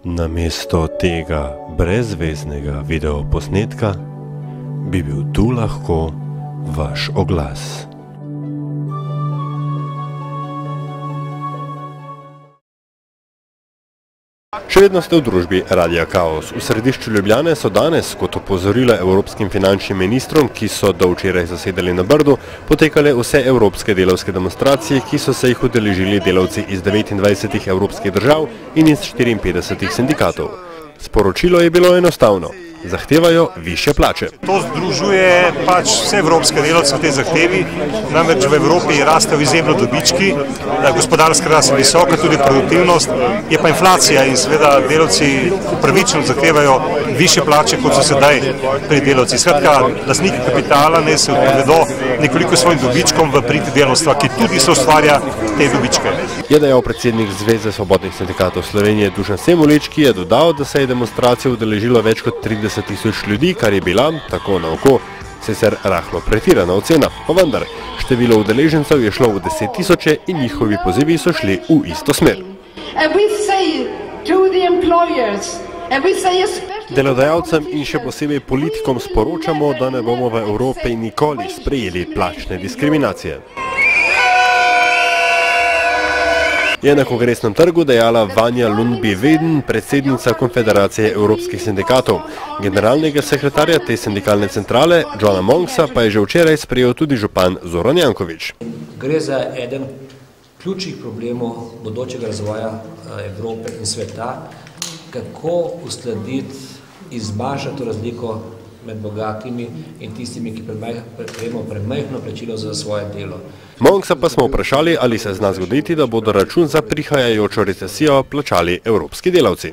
Namesto tega brezveznega videoposnetka bi bil tu lahko vaš oglas. Še vedno ste v družbi Radia Kaos. V središču Ljubljane so danes, kot opozorile evropskim finančnim ministrom, ki so do včeraj zasedali na Brdu, potekale vse evropske delavske demonstracije, ki so se jih udeležili delavci iz 29 evropskih držav in iz 54 sindikatov. Sporočilo je bilo enostavno. Zahtevajo višje plače. To združuje vse evropske delavce v tej zahtevi, namreč v Evropi rastejo izjemno dobički, gospodarska rast je visoka, tudi produktivnost, je pa inflacija in seveda delavci upravičeno zahtevajo višje plače, kot so sedaj pri delavci. Skratka, lastniki kapitala naj se odpovedo nekoliko svojim dobičkom v prid delavstva, ki tudi se ustvarja te dobičke. Je dejal predsednik Zveze svobodnih sindikatov Slovenije Dušan Semolič, ki je dodal, da se je demonstracije udeležilo več kot 30.000 ljudi, kar je bila, tako na oko, sicer rahlo pretirana ocena, pa vendar, število udeležencev je šlo v 10.000 in njihovi pozivi so šli v isto smer. Delodajalcem in še posebej politikom sporočamo, da ne bomo v Evropi nikoli sprejeli plačne diskriminacije. Je na kongresnem trgu dejala Vanja Lundby-Wedden, predsednica Konfederacije evropskih sindikatov. Generalnega sekretarja te sindikalne centrale, Johna Monksa, pa je že včeraj sprejel tudi župan Zoran Janković. Gre za eden ključnih problemov bodočega razvoja Evrope in sveta, kako uskladiti, izmanjšati razliko med bogatimi in tistimi, ki prejemajo premajhno plačilo za svoje delo. Monksa pa smo vprašali, ali se zna zgoditi, da bodo račun za prihajajočo recesijo plačali evropski delavci.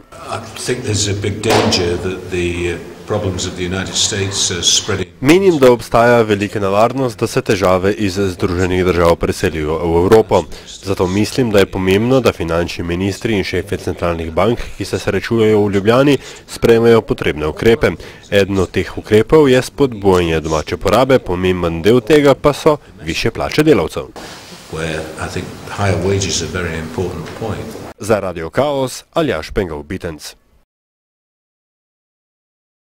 Menim, da obstaja velika nevarnost, da se težave iz Združenih držav preselijo v Evropo. Zato mislim, da je pomembno, da finančni ministri in šefi centralnih bank, ki se srečujejo v Ljubljani, sprejmejo potrebne ukrepe. Eden od teh ukrepov je spodbujanje domače porabe, pomemben del tega pa so višje plače delavcev. Za Radio Kaos, Aljaž Pengal-Bitenc.